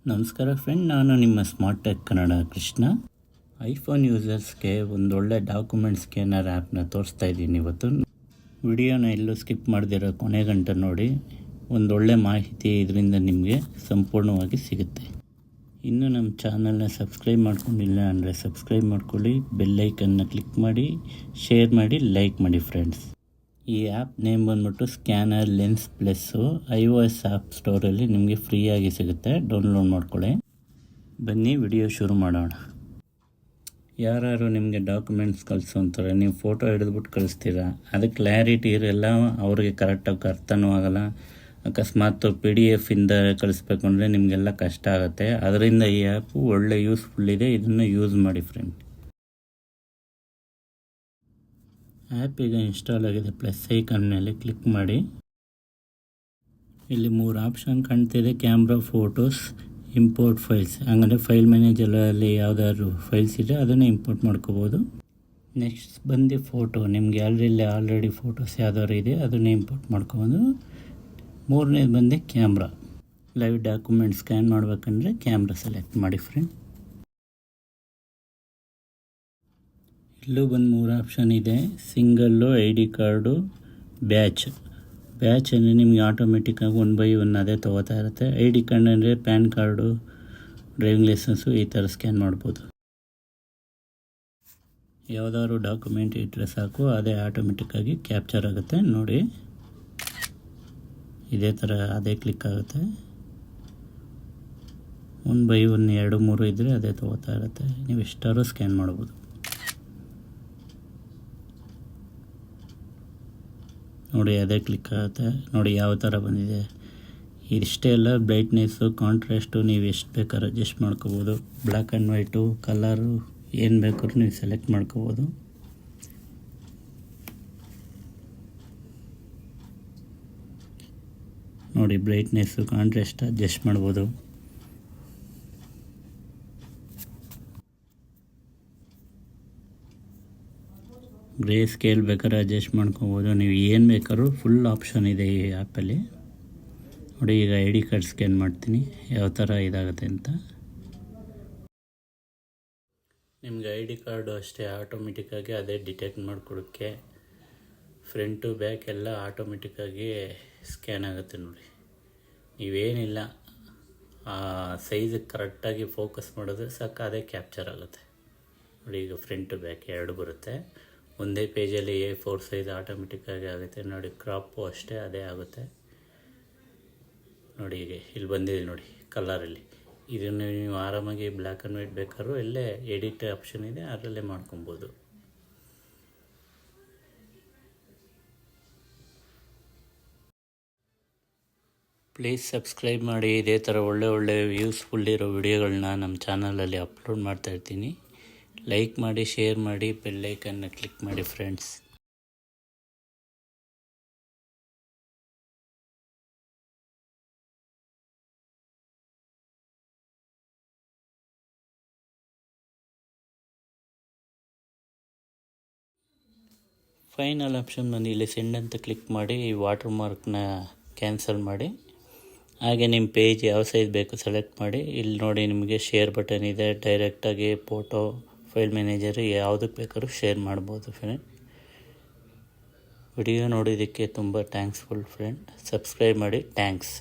ನಮಸ್ಕಾರ ಫ್ರೆಂಡ್, ನಾನು ನಿಮ್ಮ smart tech Kannada Krishna. IPhone ಯೂಸರ್ಸ್ಗೆ ಒಂದೊಳ್ಳೆ ಡಾಕ್ಯುಮೆಂಟ್ ಸ್ಕ್ಯಾನರ್ ಆ್ಯಪ್ನ ತೋರಿಸ್ತಾ ಇದ್ದೀನಿ ಇವತ್ತು. ವಿಡಿಯೋನ ಎಲ್ಲೂ ಸ್ಕಿಪ್ ಮಾಡದಿರೋ ಕೊನೆ ಗಂಟೆ ನೋಡಿ. ಒಂದೊಳ್ಳೆ ಮಾಹಿತಿ ಇದರಿಂದ ನಿಮಗೆ ಸಂಪೂರ್ಣವಾಗಿ ಸಿಗುತ್ತೆ. ಇನ್ನು ನಮ್ಮ ಚಾನಲ್ನ ಸಬ್ಸ್ಕ್ರೈಬ್ ಮಾಡ್ಕೊಂಡಿಲ್ಲ ಅಂದರೆ ಸಬ್ಸ್ಕ್ರೈಬ್ ಮಾಡ್ಕೊಳ್ಳಿ, ಬೆಲ್ಲೈಕನ್ನ ಕ್ಲಿಕ್ ಮಾಡಿ, ಶೇರ್ ಮಾಡಿ, ಲೈಕ್ ಮಾಡಿ ಫ್ರೆಂಡ್ಸ್. ಈ ಆ್ಯಪ್ ನೇಮ್ ಬಂದ್ಬಿಟ್ಟು scanner lens plus. iOS app ಸ್ಟೋರಲ್ಲಿ ನಿಮಗೆ ಫ್ರೀಯಾಗಿ ಸಿಗುತ್ತೆ, ಡೌನ್ಲೋಡ್ ಮಾಡ್ಕೊಳ್ಳಿ. ಬನ್ನಿ ವಿಡಿಯೋ ಶುರು ಮಾಡೋಣ. ಯಾರು ನಿಮಗೆ ಡಾಕ್ಯುಮೆಂಟ್ಸ್ ಕಳಿಸು ಅಂತಾರೆ, ನೀವು ಫೋಟೋ ಹಿಡಿದ್ಬಿಟ್ಟು ಕಳಿಸ್ತೀರಾ, ಅದಕ್ಕೆ ಕ್ಲಾರಿಟಿ ಇರಲ್ಲ, ಅವ್ರಿಗೆ ಕರೆಕ್ಟಾಗಿ ಅರ್ಥನೂ ಆಗೋಲ್ಲ. ಅಕಸ್ಮಾತ್ PDF ಇಂದ ಕಳಿಸ್ಬೇಕು ಅಂದರೆ ನಿಮಗೆಲ್ಲ ಕಷ್ಟ ಆಗುತ್ತೆ. ಅದರಿಂದ ಈ ಆ್ಯಪು ಒಳ್ಳೆ ಯೂಸ್ಫುಲ್ ಇದೆ, ಇದನ್ನು ಯೂಸ್ ಮಾಡಿ ಫ್ರೆಂಡ್. ಆ್ಯಪ್ ಈಗ ಇನ್ಸ್ಟಾಲ್ ಆಗಿದೆ. ಪ್ಲಸ್ ಐಕಾನ್ ಮೇಲೆ ಕ್ಲಿಕ್ ಮಾಡಿ. ಇಲ್ಲಿ 3 ಆಪ್ಷನ್ ಕಾಣ್ತಿದೆ: ಕ್ಯಾಮ್ರಾ, ಫೋಟೋಸ್, ಇಂಪೋರ್ಟ್ ಫೈಲ್ಸ್. ಹಂಗಂದರೆ ಫೈಲ್ ಮ್ಯಾನೇಜರಲ್ಲಿ ಯಾವುದಾದ್ರು ಫೈಲ್ಸ್ ಇದೆ ಅದನ್ನು ಇಂಪೋರ್ಟ್ ಮಾಡ್ಕೋಬೋದು. ನೆಕ್ಸ್ಟ್ ಬಂದು ಫೋಟೋ, ನಿಮಗೆ ಆಲ್ರೆಡಿ ಫೋಟೋಸ್ ಯಾವ್ದಾದ್ರು ಇದೆ ಅದನ್ನು ಇಂಪೋರ್ಟ್ ಮಾಡ್ಕೋಬೋದು. ಮೂರನೇದು ಬಂದು ಕ್ಯಾಮ್ರಾ, ಲೈವ್ ಡಾಕ್ಯುಮೆಂಟ್ ಸ್ಕ್ಯಾನ್ ಮಾಡಬೇಕಂದ್ರೆ ಕ್ಯಾಮ್ರಾ ಸೆಲೆಕ್ಟ್ ಮಾಡಿ ಫ್ರೆಂಡ್. ಇಲ್ಲೂ ಬಂದು 3 ಆಪ್ಷನ್ ಇದೆ: ಸಿಂಗಲ್ಲು, ID ಕಾರ್ಡು, ಬ್ಯಾಚ್ ಅಂದರೆ ನಿಮಗೆ ಆಟೋಮೆಟಿಕ್ಕಾಗಿ 1 by 1 ಅದೇ ತೊಗೋತಾ ಇರುತ್ತೆ. ID ಕಾರ್ಡ್ ಅಂದರೆ ಪ್ಯಾನ್ ಕಾರ್ಡು, ಡ್ರೈವಿಂಗ್ ಲೈಸೆನ್ಸು ಈ ಥರ ಸ್ಕ್ಯಾನ್ ಮಾಡ್ಬೋದು. ಯಾವುದಾದ್ರು ಡಾಕ್ಯುಮೆಂಟ್ ಇಟ್ಟರೆ ಸಾಕು, ಅದೇ ಆಟೋಮೆಟಿಕ್ಕಾಗಿ ಕ್ಯಾಪ್ಚರ್ ಆಗುತ್ತೆ. ನೋಡಿ, ಇದೇ ಥರ ಅದೇ ಕ್ಲಿಕ್ ಆಗುತ್ತೆ. 1 by 1 2 3 ಇದ್ದರೆ ಅದೇ ತೊಗೋತಾ ಇರುತ್ತೆ. ನೀವು ಎಷ್ಟಾದ್ರೂ ಸ್ಕ್ಯಾನ್ ಮಾಡ್ಬೋದು. ನೋಡಿ, ಅದೇ ಕ್ಲಿಕ್ ಆಗುತ್ತೆ. ನೋಡಿ ಯಾವ ಥರ ಬಂದಿದೆ. ಇಷ್ಟೇ ಎಲ್ಲ ಬ್ರೈಟ್ನೆಸ್ಸು, ಕಾಂಟ್ರಾಸ್ಟು ನೀವು ಎಷ್ಟು ಬೇಕಾದ್ರೂ ಅಡ್ಜಸ್ಟ್ ಮಾಡ್ಕೋಬೋದು. ಬ್ಲ್ಯಾಕ್ ಆ್ಯಂಡ್ ವೈಟು, ಕಲರು ಏನು ಬೇಕಾದ್ರೂ ನೀವು ಸೆಲೆಕ್ಟ್ ಮಾಡ್ಕೋಬೋದು. ನೋಡಿ, ಬ್ರೈಟ್ನೆಸ್ಸು, ಕಾಂಟ್ರಾಸ್ಟ್ ಅಡ್ಜಸ್ಟ್ ಮಾಡ್ಬೋದು. ಗ್ರೇ ಸ್ಕೇಲ್ ಬೇಕಾದ್ರೆ ಅಡ್ಜಸ್ಟ್ ಮಾಡ್ಕೋಬೋದು. ನೀವು ಏನು ಬೇಕಾದ್ರೂ ಫುಲ್ ಆಪ್ಷನ್ ಇದೆ ಈ ಆ್ಯಪಲ್ಲಿ. ನೋಡಿ, ಈಗ ID ಕಾರ್ಡ್ ಸ್ಕ್ಯಾನ್ ಮಾಡ್ತೀನಿ, ಯಾವ ಥರ ಇದಾಗುತ್ತೆ ಅಂತ. ನಿಮಗೆ ID ಕಾರ್ಡು ಅಷ್ಟೇ ಆಟೋಮೆಟಿಕ್ಕಾಗಿ ಅದೇ ಡಿಟೆಕ್ಟ್ ಮಾಡಿಕೊಡೋಕ್ಕೆ ಫ್ರಂಟು ಬ್ಯಾಕ್ ಎಲ್ಲ ಆಟೋಮೆಟಿಕ್ಕಾಗಿ ಸ್ಕ್ಯಾನ್ ಆಗುತ್ತೆ. ನೋಡಿ, ನೀವೇನಿಲ್ಲ, ಆ ಸೈಜಿಗೆ ಕರೆಕ್ಟಾಗಿ ಫೋಕಸ್ ಮಾಡಿದ್ರೆ ಸಾಕು, ಅದೇ ಕ್ಯಾಪ್ಚರ್ ಆಗುತ್ತೆ. ನೋಡಿ, ಈಗ ಫ್ರಂಟು ಬ್ಯಾಕ್ 2 ಬರುತ್ತೆ. ಒಂದೇ ಪೇಜಲ್ಲಿ A4 ಸೈಜ್ ಆಟೋಮೆಟಿಕ್ಕಾಗಿ ಆಗುತ್ತೆ. ನೋಡಿ, ಕ್ರಾಪು ಅಷ್ಟೇ ಅದೇ ಆಗುತ್ತೆ. ನೋಡಿ, ಈಗ ಇಲ್ಲಿ ಬಂದಿದೆ ನೋಡಿ ಕಲರಲ್ಲಿ. ಇದನ್ನು ನೀವು ಆರಾಮಾಗಿ ಬ್ಲ್ಯಾಕ್ ಆ್ಯಂಡ್ ವೈಟ್ ಬೇಕಾದ್ರೂ ಇಲ್ಲೇ ಎಡಿಟ್ ಆಪ್ಷನ್ ಇದೆ, ಅದರಲ್ಲೇ ಮಾಡ್ಕೊಬೋದು. ಪ್ಲೀಸ್ ಸಬ್ಸ್ಕ್ರೈಬ್ ಮಾಡಿ. ಇದೇ ಥರ ಒಳ್ಳೆ ಯೂಸ್ಫುಲ್ ಇರೋ ವಿಡಿಯೋಗಳನ್ನ ನಮ್ಮ ಚಾನಲಲ್ಲಿ ಅಪ್ಲೋಡ್ ಮಾಡ್ತಾಯಿರ್ತೀನಿ. ಲೈಕ್ ಮಾಡಿ, ಶೇರ್ ಮಾಡಿ, ಬೆಲ್ಲೈಕನ್ನ ಕ್ಲಿಕ್ ಮಾಡಿ ಫ್ರೆಂಡ್ಸ್. ಫೈನಲ್ ಆಪ್ಷನ್ ಬಂದು ಇಲ್ಲಿ ಸೆಂಡ್ ಅಂತ ಕ್ಲಿಕ್ ಮಾಡಿ, ವಾಟರ್ ಮಾರ್ಕ್ನ ಕ್ಯಾನ್ಸಲ್ ಮಾಡಿ. ಹಾಗೆ ನಿಮ್ಮ ಪೇಜ್ ಯಾವ ಸೈಜ್ ಬೇಕು ಸೆಲೆಕ್ಟ್ ಮಾಡಿ. ಇಲ್ಲಿ ನೋಡಿ, ನಿಮಗೆ ಶೇರ್ ಬಟನ್ ಇದೆ. ಡೈರೆಕ್ಟಾಗಿ ಫೋಟೋ, ಫೈಲ್ ಮ್ಯಾನೇಜರ್ ಯಾವುದಕ್ಕೆ ಬೇಕಾದ್ರೂ ಶೇರ್ ಮಾಡ್ಬೋದು ಫ್ರೆಂಡ್. ವಿಡಿಯೋ ನೋಡೋದಕ್ಕೆ ತುಂಬ ಥ್ಯಾಂಕ್ಸ್ಫುಲ್ ಫ್ರೆಂಡ್. ಸಬ್ಸ್ಕ್ರೈಬ್ ಮಾಡಿ. ಥ್ಯಾಂಕ್ಸ್.